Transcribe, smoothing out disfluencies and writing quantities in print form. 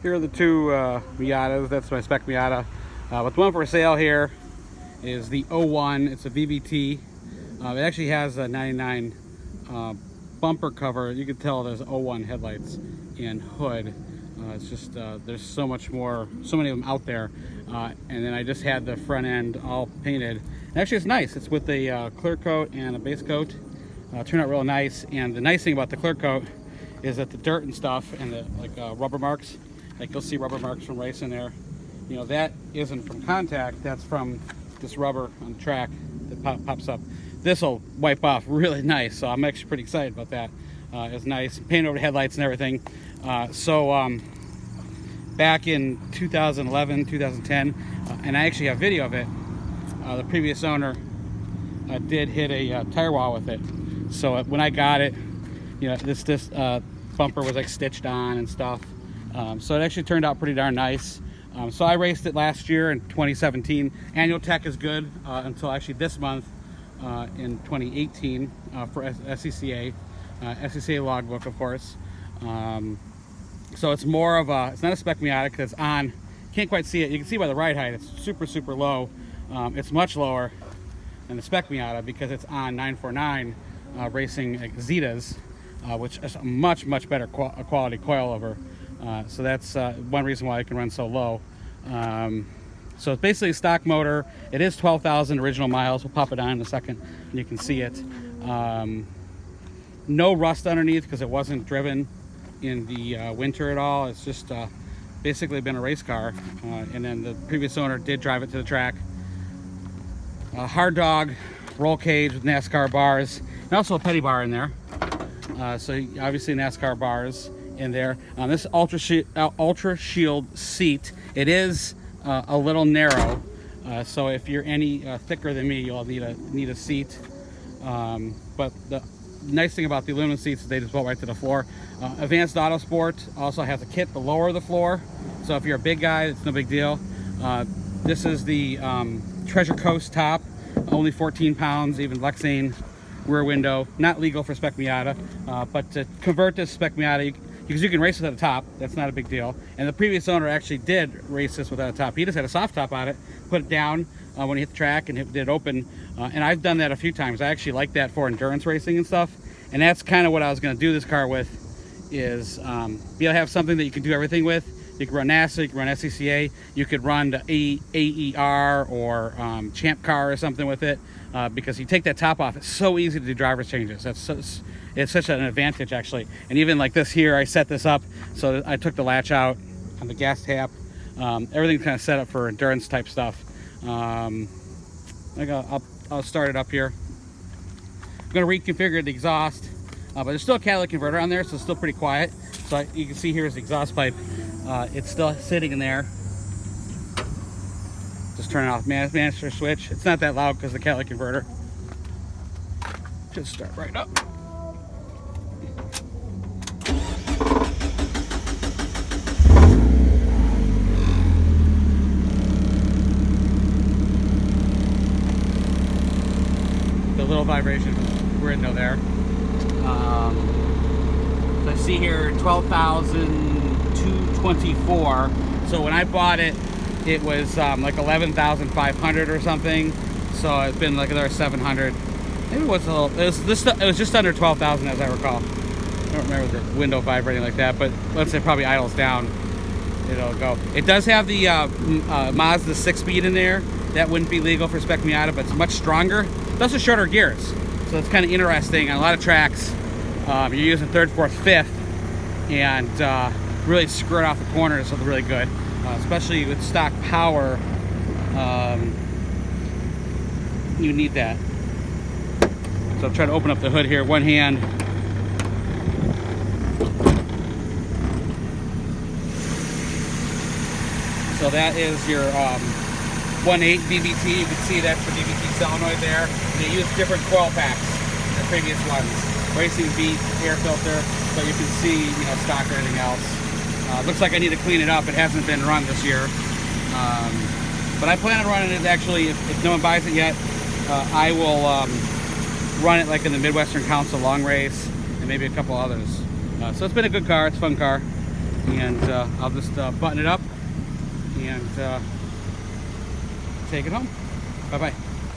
Here are the two Miatas. That's my spec Miata. But the one for sale here is the 01. It's a VVT. It actually has a 99 bumper cover. You can tell there's 01 headlights and hood. It's just there's so many of them out there. And then I just had the front end all painted. And actually, it's nice. It's with a clear coat and a base coat. Turned out real nice. And the nice thing about the clear coat is that the dirt and stuff and the rubber marks, like you'll see rubber marks from racing there. You know, that isn't from contact. That's from this rubber on the track that pops up. This will wipe off really nice. So I'm actually pretty excited about that. It's nice. Painted over the headlights and everything. Back in 2011, 2010, and I actually have video of it. The previous owner did hit a tire wall with it. So when I got it, you know, this bumper was like stitched on and stuff. So it actually turned out pretty darn nice. So I raced it last year in 2017. Annual tech is good until actually this month in 2018 for SCCA. SCCA logbook, of course. So it's more of a, it's not a spec Miata because it's on, can't quite see it. You can see by the ride height, it's super, super low. It's much lower than the spec Miata because it's on 949 racing Zetas, which is a much, much better quality coilover. So that's one reason why it can run so low. So it's basically a stock motor. It is 12,000 original miles. We'll pop it on in a second and you can see it. No rust underneath because it wasn't driven in the winter at all. It's just basically been a race car. And then the previous owner did drive it to the track. Hard dog, roll cage with NASCAR bars, and also a petty bar in there. So obviously NASCAR bars in there. This Ultra Shield seat, it is a little narrow. So if you're any thicker than me, you'll need a seat. But the nice thing about the aluminum seats is they just bolt right to the floor. Advanced Auto Sport also has a kit to lower the floor. So if you're a big guy, it's no big deal. This is the Treasure Coast top, only 14 pounds, even Lexane rear window. Not legal for spec Miata, but to convert this spec Miata, because you can race without a top, that's not a big deal. And the previous owner actually did race this without a top. He just had a soft top on it, put it down when he hit the track and did it open. And I've done that a few times. I actually like that for endurance racing and stuff. And that's kind of what I was going to do this car with, is be able to have something that you can do everything with. You can run NASA, you can run SCCA, you could run the AER or Champ Car or something with it, because you take that top off, it's so easy to do driver's changes. It's such an advantage, actually. And even like this here, I set this up so that I took the latch out on the gas tap. Everything's kind of set up for endurance type stuff. I'll start it up here. I'm going to reconfigure the exhaust, but there's still a catalytic converter on there, so it's still pretty quiet. So you can see here's the exhaust pipe. It's still sitting in there. Just turn it off, master switch. It's not that loud because of the catalytic converter. Just start right up. The little vibration window there. So I see here 12,224. So when I bought it, it was like 11,500 or something. So it's been like another 700. Maybe it was a little. It was just under 12,000 as I recall. I don't remember the window vibrating like that, but once it probably idles down, it'll go. It does have the Mazda 6-speed in there. That wouldn't be legal for spec Miata, but it's much stronger. It's also shorter gears, so it's kind of interesting. On a lot of tracks, you're using 3rd, 4th, 5th, and really skirt off the corners, so they're really good. Especially with stock power, you need that. So I'm trying to open up the hood here, one hand. So that is your 1.8 VVT. You can see that's the VVT solenoid there. They use different coil packs than the previous ones. Racing Beat air filter, but you can see, you know, stock or anything else. Looks like I need to clean it up. It hasn't been run this year. But I plan on running it actually, if no one buys it yet, I will run it like in the Midwestern Council long race and maybe a couple others. So it's been a good car. It's a fun car. and I'll just button it up and take it home. Bye-bye.